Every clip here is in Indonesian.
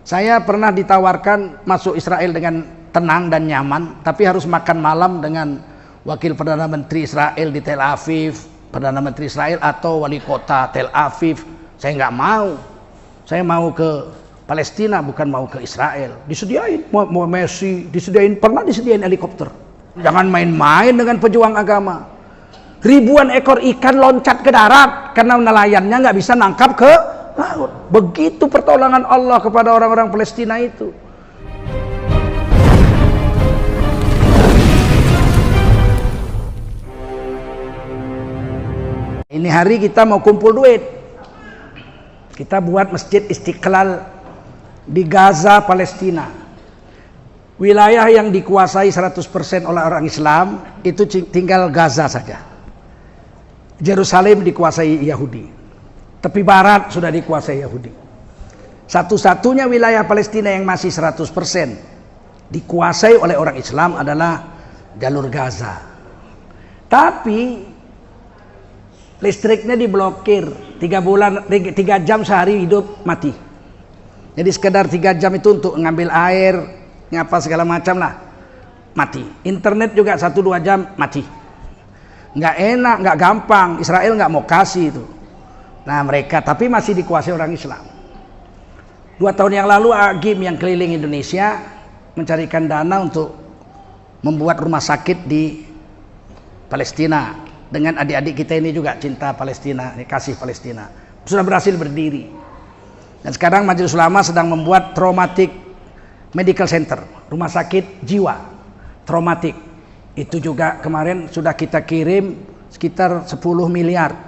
Saya pernah ditawarkan masuk Israel dengan tenang dan nyaman, tapi harus makan malam dengan wakil Perdana Menteri Israel di Tel Aviv, Perdana Menteri Israel atau wali kota Tel Aviv. Saya nggak mau. Saya mau ke Palestina, bukan mau ke Israel. Disediain, mau Messi, pernah disediain helikopter. Jangan main-main dengan pejuang agama. Ribuan ekor ikan loncat ke darat karena nelayannya nggak bisa nangkap ke laut. Begitu pertolongan Allah kepada orang-orang Palestina itu. Ini hari kita mau kumpul duit. Kita buat Masjid Istiqlal di Gaza, Palestina. Wilayah yang dikuasai 100% oleh orang Islam itu tinggal Gaza saja. Yerusalem dikuasai Yahudi. Tepi barat sudah dikuasai Yahudi. Satu-satunya wilayah Palestina yang masih 100% dikuasai oleh orang Islam adalah jalur Gaza. Tapi listriknya diblokir 3 jam sehari hidup mati. Jadi sekedar 3 jam itu untuk ngambil air, ngapa segala macam lah, mati. Internet juga 1-2 jam mati. Nggak enak, nggak gampang. Israel nggak mau kasih itu. Nah mereka tapi masih dikuasai orang Islam. 2 tahun yang lalu Agim yang keliling Indonesia mencarikan dana untuk membuat rumah sakit di Palestina. Dengan adik-adik kita ini juga cinta Palestina, kasih Palestina. Sudah berhasil berdiri. Dan sekarang Majelis Ulama sedang membuat Traumatic Medical Center, rumah sakit jiwa traumatik. Itu juga kemarin sudah kita kirim sekitar 10 miliar.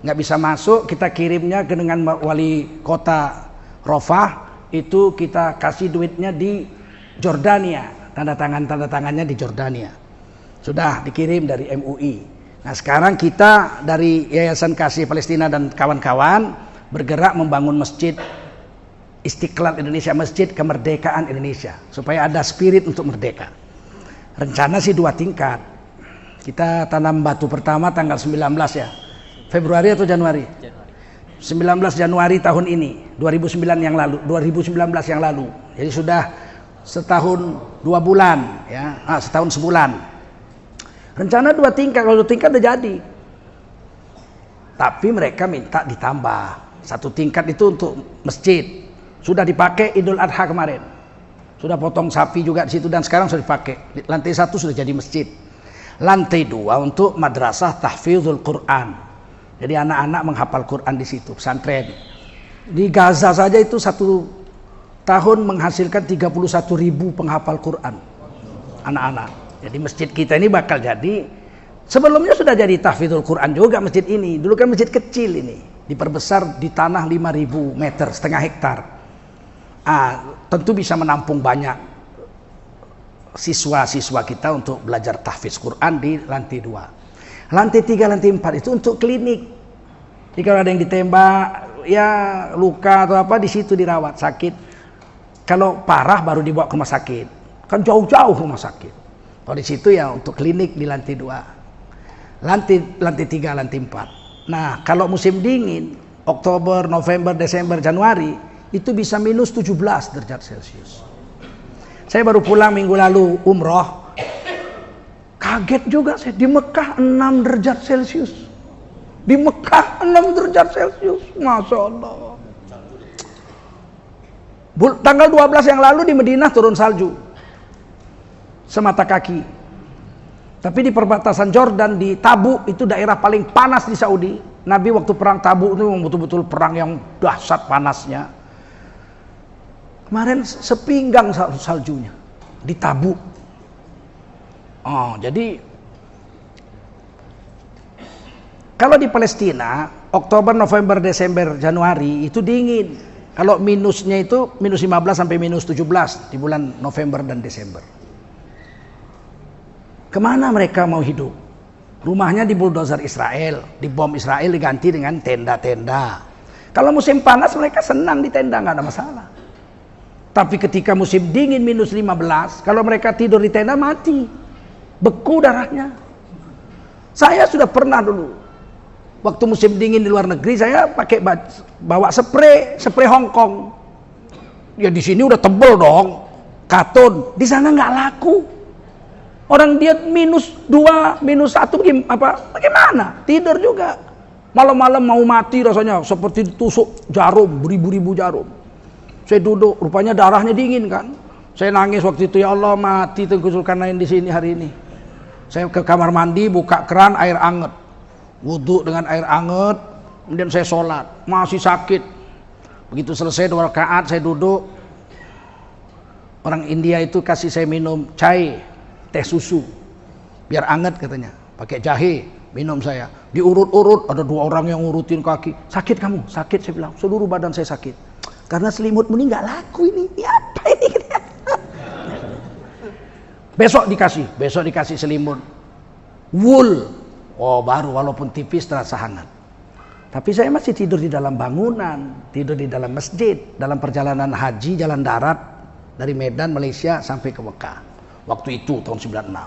Nggak bisa masuk, kita kirimnya dengan wali kota Rafah, itu kita kasih duitnya di Jordania, tanda tangannya di Jordania. Sudah dikirim dari MUI. Nah sekarang kita dari Yayasan Kasih Palestina dan kawan-kawan bergerak membangun Masjid Istiqlal Indonesia, Masjid Kemerdekaan Indonesia, supaya ada spirit untuk merdeka. Rencana sih 2 tingkat. Kita tanam batu pertama tanggal 19 ya, Februari atau Januari? 19 Januari tahun ini, 2019 yang lalu. Jadi sudah setahun 2 bulan ya, setahun sebulan. Rencana 2 tingkat, kalau 2 tingkat udah jadi. Tapi mereka minta ditambah 1 tingkat itu untuk masjid. Sudah dipakai Idul Adha kemarin. Sudah potong sapi juga di situ dan sekarang sudah dipakai. Lantai 1 sudah jadi masjid. Lantai 2 untuk madrasah tahfizul Quran. Jadi anak-anak menghafal Quran di situ, pesantren. Di Gaza saja itu 1 tahun menghasilkan 31.000 penghafal Quran. Anak-anak. Jadi masjid kita ini bakal jadi, sebelumnya sudah jadi tahfidzul Quran juga masjid ini. Dulu kan masjid kecil ini, diperbesar di tanah 5.000 meter, setengah hektar. Tentu bisa menampung banyak siswa-siswa kita untuk belajar tahfidz Quran di lantai 2. Lantai 3, lantai 4 itu untuk klinik. Jadi kalau ada yang ditembak, ya luka atau apa, di situ dirawat sakit. Kalau parah baru dibawa ke rumah sakit. Kan jauh-jauh rumah sakit. Kalau di situ ya untuk klinik di lantai 2. Lantai 3, lantai 4. Nah, kalau musim dingin, Oktober, November, Desember, Januari, itu bisa minus 17 derajat Celcius. Saya baru pulang minggu lalu umroh. Kaget juga saya, di Mekah 6 derajat Celcius. Di Mekah 6 derajat Celcius. Masya Allah. Tanggal 12 yang lalu di Madinah turun salju. Semata kaki. Tapi di perbatasan Jordan, di Tabuk, itu daerah paling panas di Saudi. Nabi waktu perang Tabuk itu betul-betul perang yang dahsyat panasnya. Kemarin sepinggang saljunya di Tabuk. Jadi kalau di Palestina Oktober, November, Desember, Januari itu dingin. Kalau minusnya itu minus 15 sampai minus 17 di bulan November dan Desember. Kemana mereka mau hidup? Rumahnya di bulldozer Israel, dibom Israel, diganti dengan tenda-tenda. Kalau musim panas mereka senang di tenda, nggak ada masalah. Tapi ketika musim dingin minus 15, kalau mereka tidur di tenda mati, beku darahnya. Saya sudah pernah dulu, waktu musim dingin di luar negeri, saya pakai bawa spray Hongkong. Ya di sini udah tebel dong, katun. Di sana nggak laku. Orang dia -2, -1 bagaimana? Tidur juga. Malam-malam mau mati rasanya, seperti ditusuk jarum, beribu-ribu jarum. Saya duduk, rupanya darahnya dingin kan. Saya nangis waktu itu, ya Allah mati Tengku Zulkarnain di sini hari ini. Saya ke kamar mandi, buka keran air anget, wudhu dengan air anget, kemudian saya sholat, masih sakit. Begitu selesai 2 rakaat, saya duduk. Orang India itu kasih saya minum chai, teh susu, biar anget katanya, pakai jahe. Minum saya, diurut-urut, ada 2 orang yang ngurutin kaki. Sakit kamu? Sakit, saya bilang, seluruh badan saya sakit. Karena selimutmu ini nggak laku ini. Ini apa ini? Besok dikasih selimut wool. Oh baru, walaupun tipis terasa hangat. Tapi saya masih tidur di dalam bangunan, tidur di dalam masjid, dalam perjalanan haji jalan darat dari Medan Malaysia sampai ke Mekah. Waktu itu tahun 96,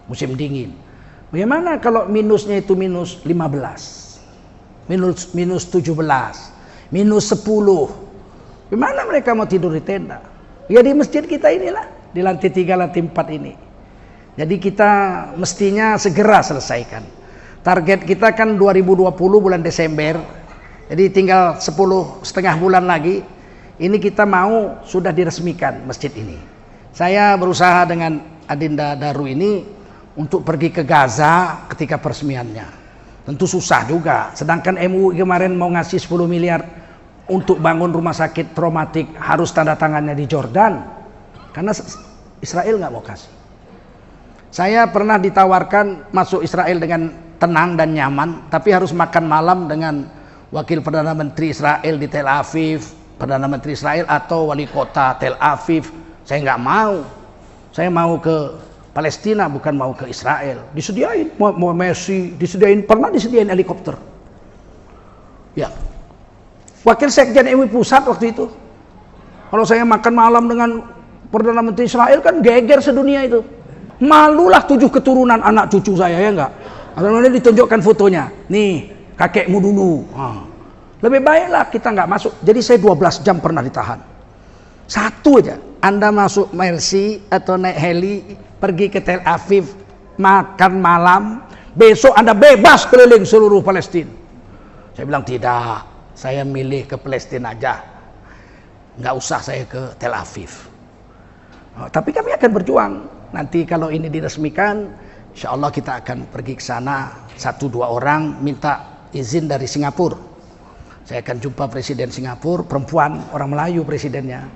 musim dingin. Bagaimana kalau minusnya itu -15, -17, -10? Gimana mereka mau tidur di tenda? Ya di masjid kita inilah, di lantai 3, lantai 4 ini. Jadi kita mestinya segera selesaikan. Target kita kan 2020 bulan Desember. Jadi tinggal 10,5 bulan lagi. Ini kita mau sudah diresmikan masjid ini. Saya berusaha dengan Adinda Daru ini untuk pergi ke Gaza ketika peresmiannya. Tentu susah juga. Sedangkan MUI kemarin mau ngasih 10 miliar untuk bangun rumah sakit traumatik, harus tanda tangannya di Jordan. Karena Israel nggak mau kasih. Saya pernah ditawarkan masuk Israel dengan tenang dan nyaman, tapi harus makan malam dengan wakil Perdana Menteri Israel di Tel Aviv, Perdana Menteri Israel atau wali kota Tel Aviv. Saya nggak mau. Saya mau ke Palestina, bukan mau ke Israel. Disediain, mau Messi, pernah disediain helikopter. Ya, wakil sekjen MUI pusat waktu itu. Kalau saya makan malam dengan Perdana Menteri Israel kan geger sedunia itu. Malulah 7 keturunan anak cucu saya, ya enggak? Atau ditunjukkan fotonya. Nih, kakekmu dulu. Lebih baiklah kita nggak masuk. Jadi saya 12 jam pernah ditahan. Satu aja, Anda masuk Mercy atau naik heli pergi ke Tel Aviv, makan malam, besok Anda bebas keliling seluruh Palestina. Saya bilang tidak, saya milih ke Palestina aja, nggak usah saya ke Tel Aviv. Tapi kami akan berjuang. Nanti kalau ini diresmikan, insya Allah kita akan pergi ke sana 1-2 orang, minta izin dari Singapura. Saya akan jumpa presiden Singapura, perempuan, orang Melayu presidennya,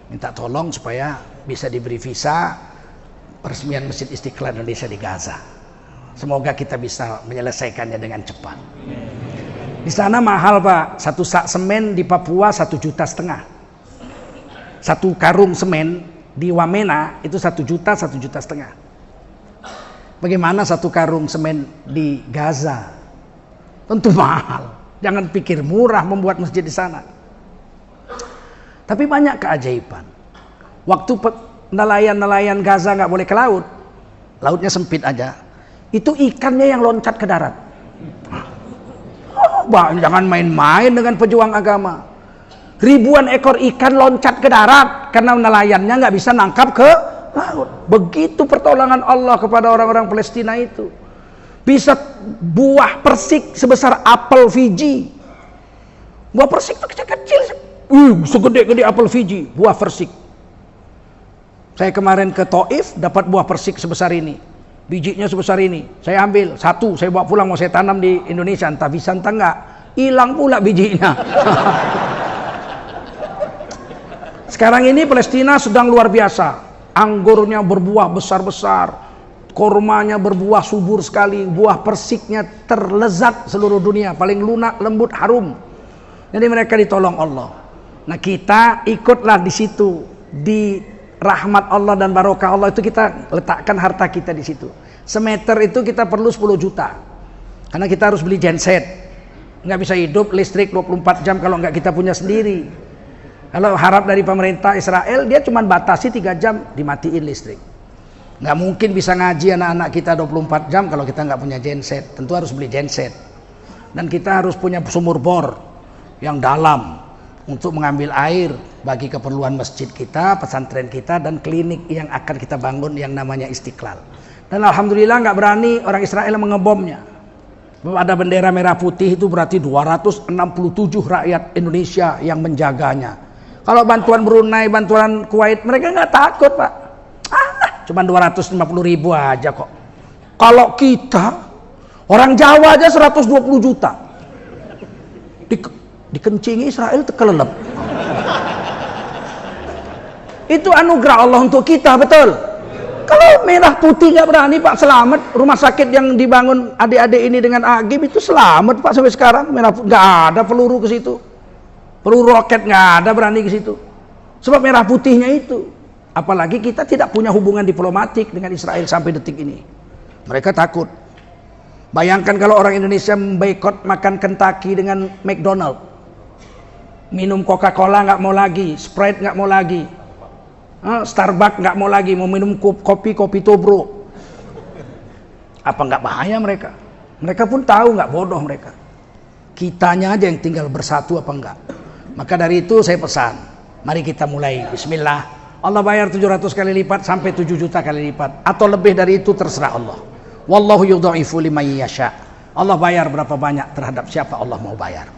minta tolong supaya bisa diberi visa peresmian Masjid Istiqlal Indonesia di Gaza. Semoga kita bisa menyelesaikannya dengan cepat. Di sana mahal Pak, 1 sak semen di Papua 1,5 juta. 1 karung semen di Wamena itu 1 juta, 1,5 juta. Bagaimana 1 karung semen di Gaza? Tentu mahal. Jangan pikir murah membuat masjid di sana. Tapi banyak keajaiban. Waktu nelayan Gaza nggak boleh ke laut, lautnya sempit aja, itu ikannya yang loncat ke darat. Jangan main-main dengan pejuang agama. Ribuan ekor ikan loncat ke darat karena nelayannya nggak bisa nangkap ke laut. Begitu pertolongan Allah kepada orang-orang Palestina itu. Bisa buah persik sebesar apel Fiji. Buah persik itu kecil-kecil, segede-gede apel Fiji, buah persik. Saya kemarin ke Taif dapat buah persik sebesar ini, bijinya sebesar ini. Saya ambil 1, saya bawa pulang, mau saya tanam di Indonesia, entah bisa entah enggak, hilang pula bijinya. Sekarang ini Palestina sedang luar biasa, anggurnya berbuah besar-besar, kormanya berbuah subur sekali, buah persiknya terlezat seluruh dunia, paling lunak, lembut, harum. Jadi mereka ditolong Allah. Nah kita ikutlah di situ, di rahmat Allah dan barokah Allah itu kita letakkan harta kita di situ. Semeter itu kita perlu 10 juta, karena kita harus beli genset. Nggak bisa hidup listrik 24 jam kalau nggak kita punya sendiri. Kalau harap dari pemerintah Israel, dia cuma batasi 3 jam dimatiin listrik. Nggak mungkin bisa ngaji anak-anak kita 24 jam kalau kita nggak punya genset. Tentu harus beli genset. Dan kita harus punya sumur bor yang dalam untuk mengambil air bagi keperluan masjid kita, pesantren kita, dan klinik yang akan kita bangun yang namanya Istiqlal. Dan alhamdulillah nggak berani orang Israel mengebomnya. Ada bendera merah putih itu berarti 267 rakyat Indonesia yang menjaganya. Kalau bantuan Brunei, bantuan Kuwait, mereka nggak takut, Pak. Cuma 250.000 aja kok. Kalau kita, orang Jawa aja 120 juta. Dikencingi Israel terkelelep. Itu anugerah Allah untuk kita, betul. Kalau merah putih nggak berani, Pak, selamat. Rumah sakit yang dibangun adik-adik ini dengan Agim itu selamat, Pak, sampai sekarang. Merah putih nggak ada peluru ke situ, peluru roket nggak ada berani ke situ. Sebab merah putihnya itu. Apalagi kita tidak punya hubungan diplomatik dengan Israel sampai detik ini. Mereka takut. Bayangkan kalau orang Indonesia memboikot makan Kentucky dengan McDonald, minum Coca-Cola nggak mau lagi, Sprite nggak mau lagi. Starbucks nggak mau lagi, mau minum kopi Tobro. Apa nggak bahaya mereka? Mereka pun tahu, nggak bodoh mereka. Kitanya aja yang tinggal bersatu apa enggak. Maka dari itu saya pesan, mari kita mulai. Bismillah. Allah bayar 700 kali lipat sampai 7 juta kali lipat, atau lebih dari itu terserah Allah. Wallahu yudha'ifu liman yasha. Allah bayar berapa banyak terhadap siapa Allah mau bayar.